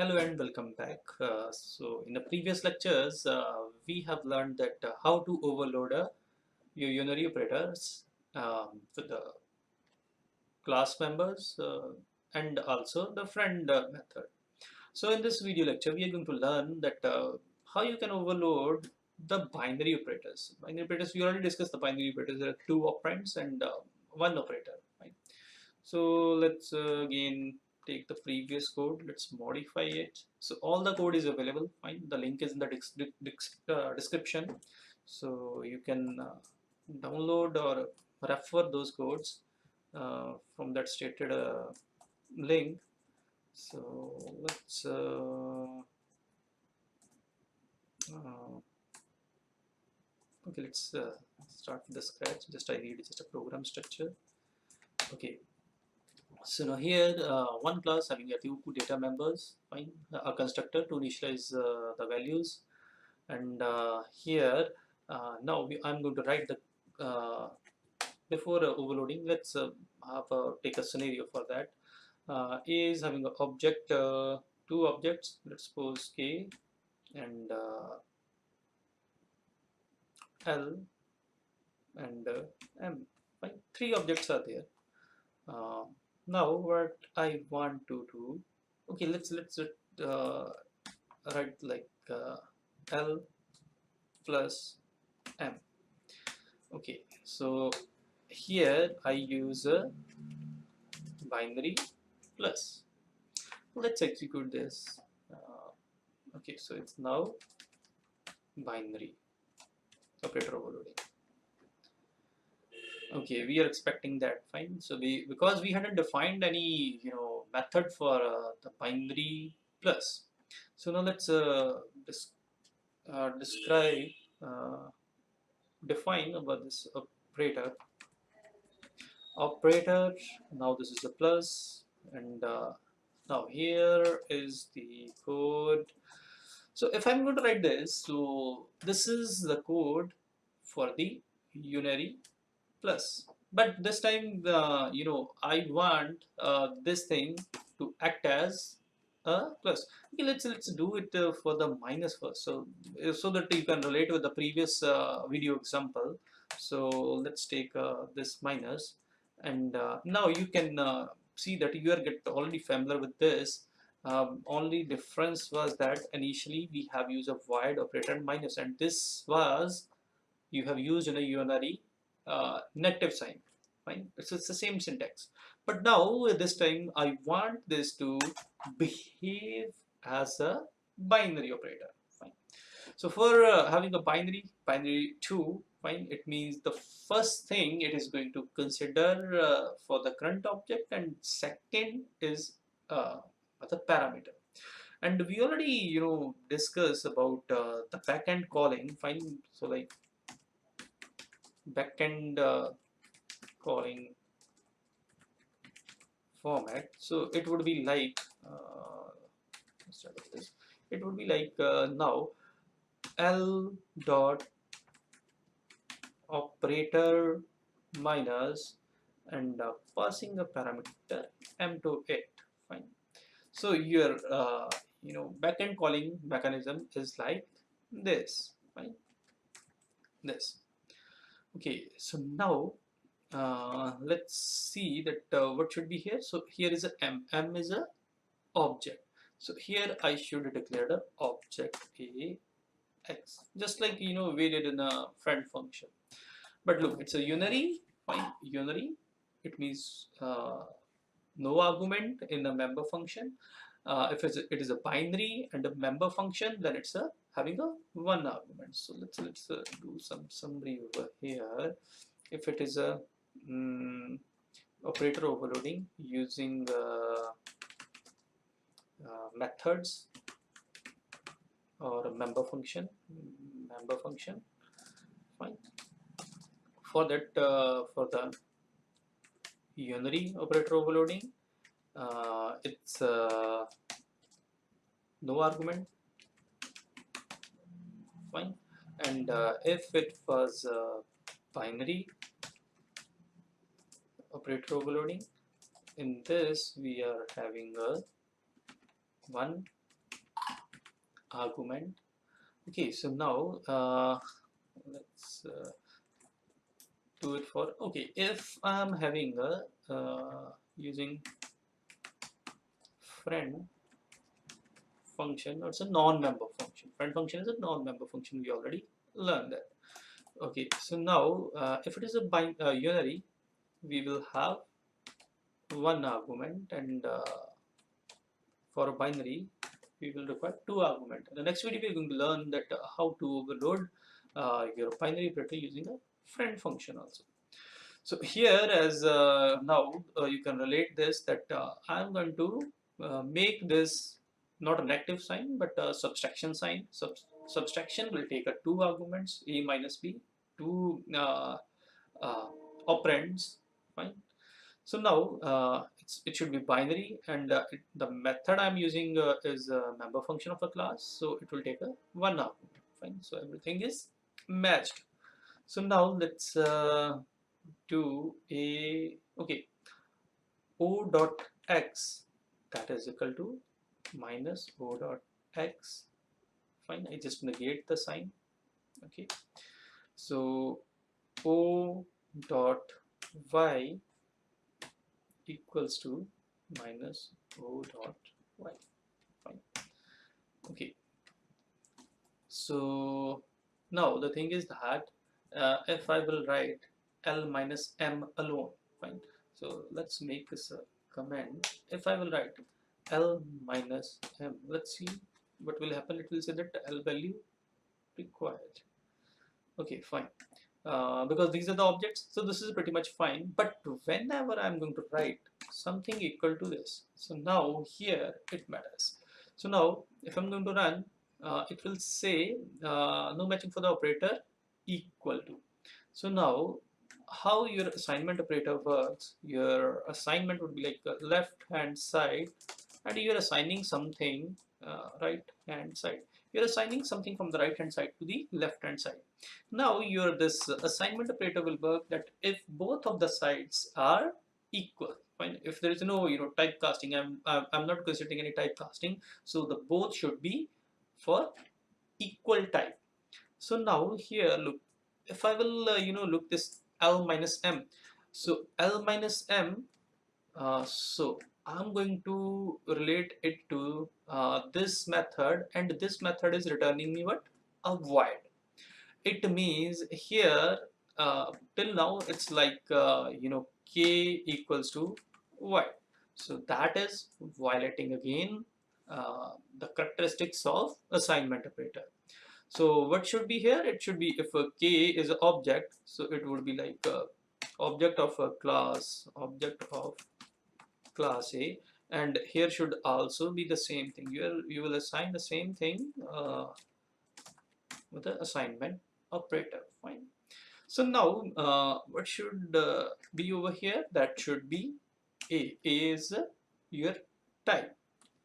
Hello and welcome back. So in the previous lectures, we have learned that how to overload your unary operators with the class members and also the friend method. So in this video lecture, we are going to learn that how you can overload the binary operators. Binary operators, we already discussed the binary operators. There are two operands and one operator. Right? So let's again take the previous code. Let's modify it. So all the code is available. Fine. The link is in the description. So you can download or refer those codes from that stated link. So let's okay. Let's start with the scratch. Just I need just a program structure. Okay. So now here one class having a two data members, fine, a constructor to initialize the values, and here now I'm going to write the before overloading. Let's take a scenario for that. A is having an object, two objects. Let's suppose K and L and M. Fine, three objects are there. Uh, Now what I want to do, okay, let's write like L plus M. Okay, so here I use a binary plus. Let's execute this. Okay, so it's now binary operator overloading. Okay, we are expecting that, fine. So because we hadn't defined any method for the binary plus. So now let's describe define about this operator. Now this is the plus, and now here is the code. So if I'm going to write this, so this is the code for the unary plus, but this time I want this thing to act as a plus. Okay, let's do it for the minus first, so that you can relate with the previous video example. So let's take this minus, and now you can see that you are already familiar with this. Only difference was that initially we have used a void operator and minus, and this was you have used in a unary negative sign. Fine, it's the same syntax. But now this time I want this to behave as a binary operator. Fine. So for having a binary 2, fine, it means the first thing it is going to consider for the current object, and second is the parameter. And we already discussed about the backend calling. Fine. So like backend calling format. So it would be like instead of this, it would be like now L dot operator minus and passing a parameter M to it. Fine. So your backend calling mechanism is like this. Fine. This. Okay. So now let's see that what should be here. So here is a M is a object. So here I should declare the object a x, just like we did in a friend function. But look, it's a unary. Fine, unary. It means no argument in a member function. If it is a binary and a member function, then it's having a one argument. So let's do some summary over here. If it is a operator overloading using methods or a member function, fine. For that, for the unary operator overloading, it's no argument, fine. And if it was binary operator overloading, in this we are having a one argument. Okay, so now let's do it for, okay, if I'm having a using friend function, or it's a non-member function. Friend function is a non-member function, we already learned that. Okay, so now if it is a unary, we will have one argument, and for a binary we will require two arguments. In the next video we are going to learn that how to overload your binary operator using a friend function also. So here, as now you can relate this, that I'm going to make this not an active sign but a subtraction sign. Subtraction will take two arguments, a minus b, two uh, operands, fine. So now it should be binary, and the method I'm using is a member function of a class, so it will take a one argument, fine. So everything is matched. So now let's do a, okay, o dot x, that is equal to minus o dot x, fine. I just negate the sign. Okay, so o dot y equals to minus o dot y, fine. Okay, so now the thing is that if I will write L minus M alone, fine. So let's make this a command. If I will write L minus M, let's see what will happen. It will say that L value required. Okay, fine. Because these are the objects, so this is pretty much fine. But whenever I'm going to write something equal to this, so now here it matters. So now if I'm going to run, it will say no matching for the operator equal to. So now how your assignment operator works, your assignment would be like the left hand side, and you're assigning something right hand side. You're assigning something from the right hand side to the left hand side. Now your this assignment operator will work that if both of the sides are equal, fine. If there is no typecasting, I'm not considering any typecasting, so the both should be for equal type. So now here look, if I will look this L minus M, so L minus M, so I'm going to relate it to this method, and this method is returning me what? A void. It means here till now it's like k equals to y. So that is violating again the characteristics of assignment operator. So what should be here? It should be, if a k is an object, so it would be like object of a class, object of class A, and here should also be the same thing. You will assign the same thing with the assignment operator, fine. So now what should be over here? That should be A. A is your type,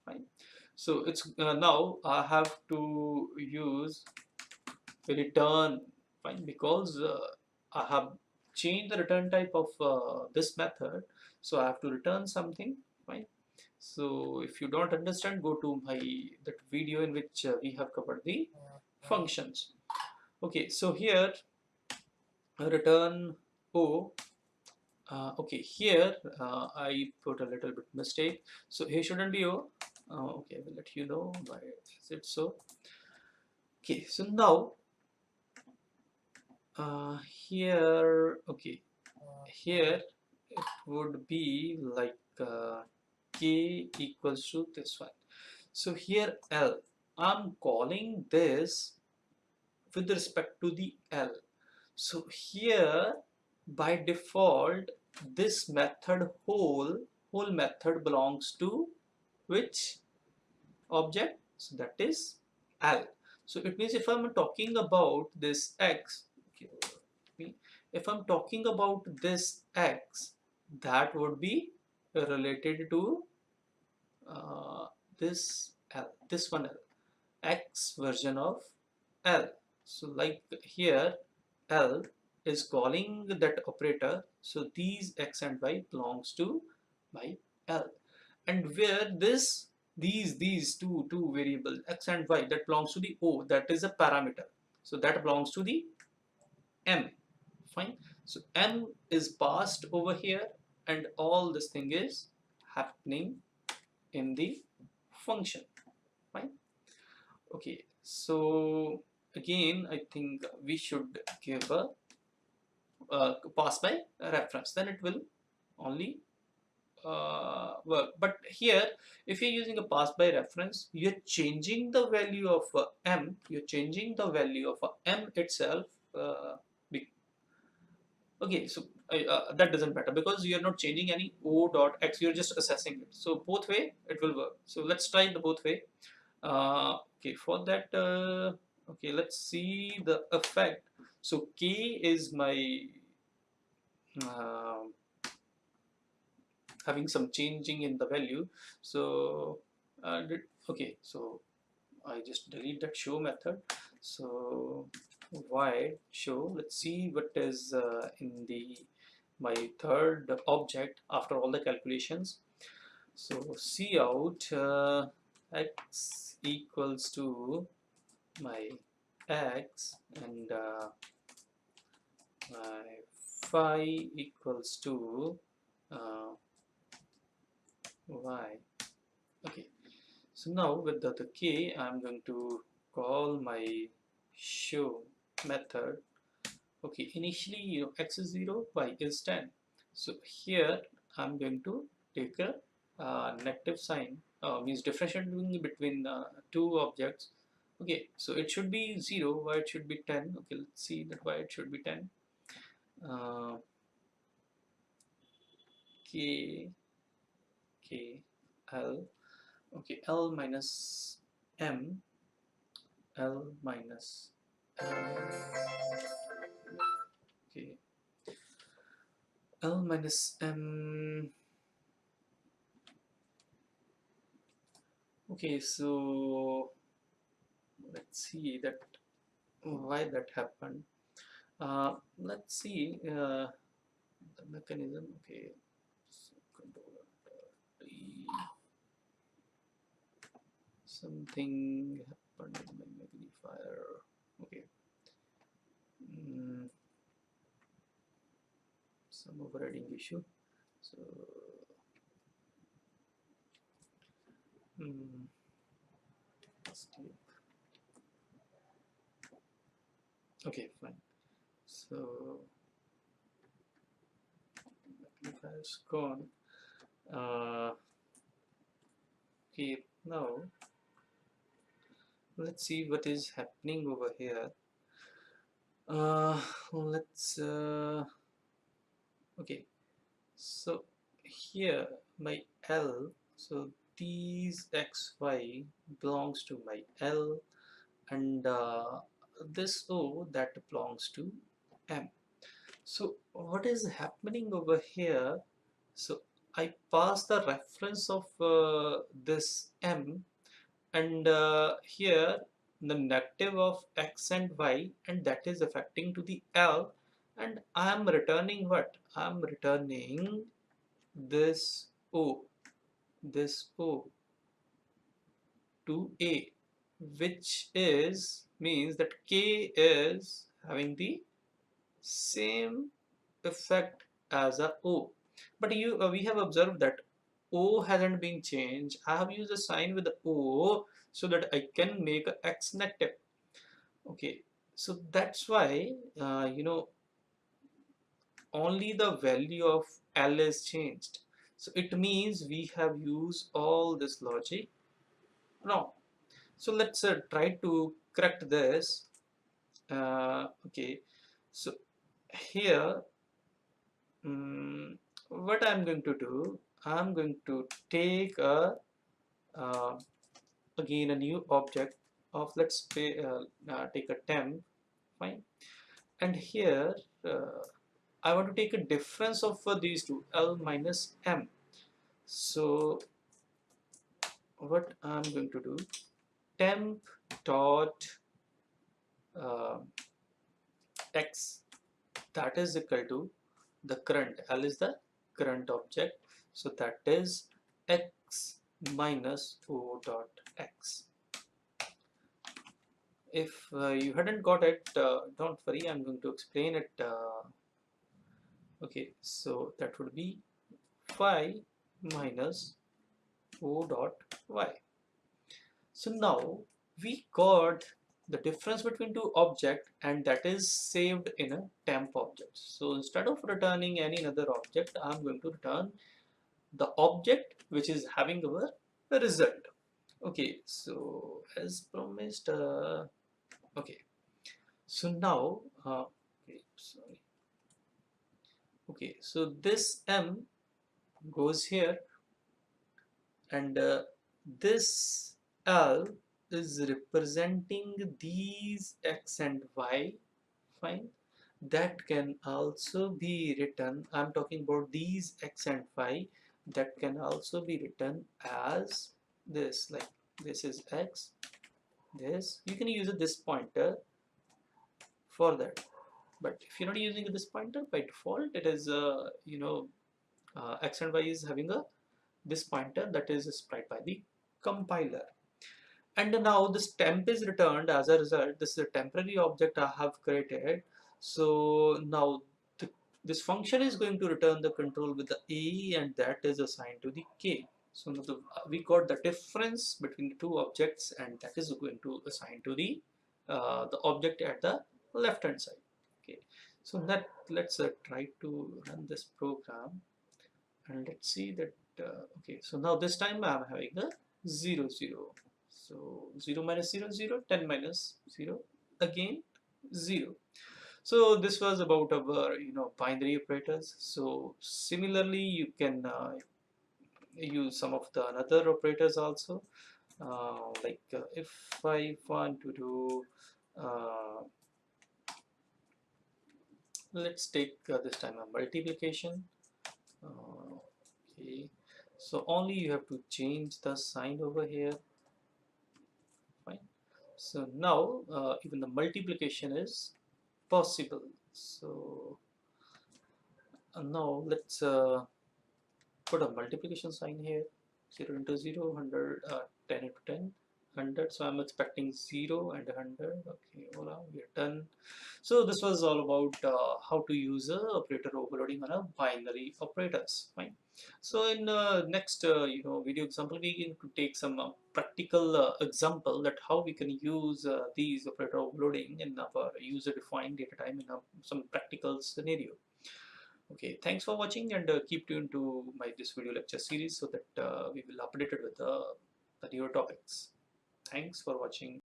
fine. So it's now I have to use return, fine, because I have changed the return type of this method, so I have to return something, fine. So if you don't understand, go to my that video in which we have covered the functions. Okay, so here return O. Okay, here I put a little bit mistake, so here shouldn't be O. Okay, I will let you know why is it so. Okay, so now here, okay, here it would be like k equals to this one. So here L, I'm calling this with respect to the L. So here by default this method whole method belongs to which object? So that is L. So it means if I'm talking about this X, okay, if I'm talking about this X, that would be related to this L, this one L, X version of L. So like here L is calling that operator, so these X and Y belongs to my L, and where this these two variables x and y that belongs to the O, that is a parameter, so that belongs to the M. Fine. So M is passed over here and all this thing is happening in the function. Fine. Okay, so again I think we should give a pass by reference, then it will only work. But here, if you're using a pass by reference, you're changing the value of M, you're changing the value of M itself. Uh, okay, so that doesn't matter because you're not changing any O dot X, you're just assessing it. So both way it will work. So let's try the both way. Okay, for that, okay, let's see the effect. So K is my uh, having some changing in the value. So okay, so I just delete that show method. So void show, let's see what is in the my third object after all the calculations. So cout x equals to my x and my phi equals to uh, y. Okay, so now with the k, I'm going to call my show method. Okay, initially x is 0, y is 10. So here I'm going to take a negative sign, means differentiating between two objects. Okay, so it should be 0, y it should be 10. Okay, let's see that y it should be 10. Uh, k k l. Okay, l minus m, l minus l. Okay, l minus m. Okay, so let's see that why that happened. Let's see the mechanism. Okay, so controller T, something happened with my magnifier. Okay, some overriding issue. So let's take. Okay, fine. So magnifier is gone. Okay, now let's see what is happening over here. Let's okay, so here my L, so these xy belongs to my L and this O that belongs to M. So what is happening over here? So I pass the reference of this M and here the negative of x and y, and that is affecting to the L, and I am returning what? I am returning this O, this O to A, which is means that K is having the same effect as a O. But we have observed that O hasn't been changed. I have used a sign with the O so that I can make a X negative. Okay, so that's why only the value of L is changed. So it means we have used all this logic wrong. So let's try to correct this. Okay, so here what I'm going to do, I'm going to take a uh, again a new object of take a temp, fine, and here I want to take a difference of these two, L minus M. So what I'm going to do, temp dot uh, x, that is equal to the current, L is the current object, so that is x minus o dot x. If you hadn't got it, don't worry, I'm going to explain it. Okay, so that would be phi minus o dot y. So now we got the difference between two objects, and that is saved in a temp object. So instead of returning any other object, I'm going to return the object which is having our result. Okay, so as promised, okay, so now okay, sorry. Okay, so this m goes here, and this L is representing these x and y. Fine, that can also be written, I'm talking about these x and y, that can also be written as this, like this is x, this you can use this pointer for that. But if you're not using this pointer, by default it is x and y is having a this pointer that is supplied by the compiler. And now this temp is returned as a result. This is a temporary object I have created. So now this function is going to return the control with the a, and that is assigned to the k. So now we got the difference between the two objects, and that is going to assign to the object at the left hand side. Okay, so let's try to run this program, and let's see that. Okay, so now this time I'm having a 0 0. So 0 minus 0 0, 10 minus 0, again 0. So this was about our binary operators. So similarly you can use some of the another operators also, like if I want to do let's take this time a multiplication. Okay, so only you have to change the sign over here. Fine. So now even the multiplication is possible. So now let's put a multiplication sign here. 0 into 0, 100, 10 into 10, 100. So I'm expecting 0 and 100. Okay, voila, we are done. So this was all about how to use a operator overloading on a binary operators. Fine. So in next video example, we going to take some practical example that how we can use these operator overloading in our user defined data time in some practical scenario. Okay, thanks for watching, and keep tuned to my this video lecture series so that we will update it with the newer topics. Thanks for watching.